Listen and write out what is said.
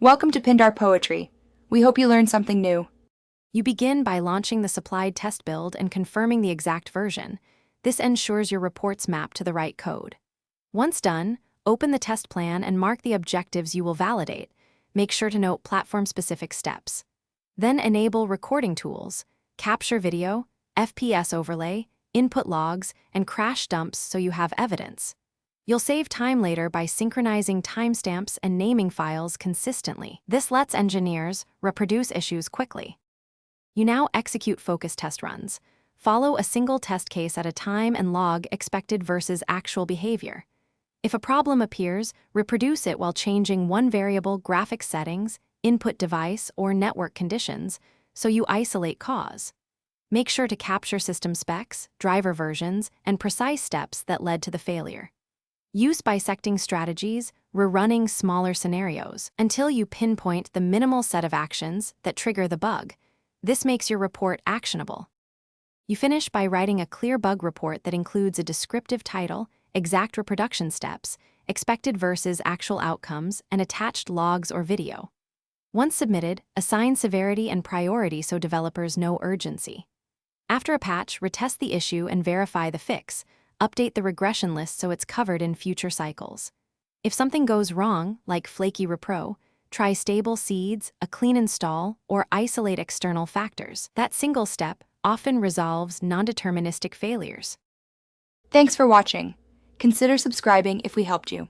Welcome to Pindar Poetry. We hope you learned something new. You begin by launching the supplied test build and confirming the exact version. This ensures your reports map to the right code. Once done, open the test plan and mark the objectives you will validate. Make sure to note platform-specific steps. Then enable recording tools, capture video, FPS overlay, input logs, and crash dumps so you have evidence. You'll save time later by synchronizing timestamps and naming files consistently. This lets engineers reproduce issues quickly. You now execute focus test runs. Follow a single test case at a time and log expected versus actual behavior. If a problem appears, reproduce it while changing one variable, graphics settings, input device, or network conditions, so you isolate cause. Make sure to capture system specs, driver versions, and precise steps that led to the failure. Use bisecting strategies, rerunning smaller scenarios, until you pinpoint the minimal set of actions that trigger the bug. This makes your report actionable. You finish by writing a clear bug report that includes a descriptive title, exact reproduction steps, expected versus actual outcomes, and attached logs or video. Once submitted, assign severity and priority so developers know urgency. After a patch, retest the issue and verify the fix. Update the regression list so it's covered in future cycles. If something goes wrong, like flaky repro, try stable seeds, a clean install, or isolate external factors. That single step often resolves non-deterministic failures. Thanks for watching. Consider subscribing if we helped you.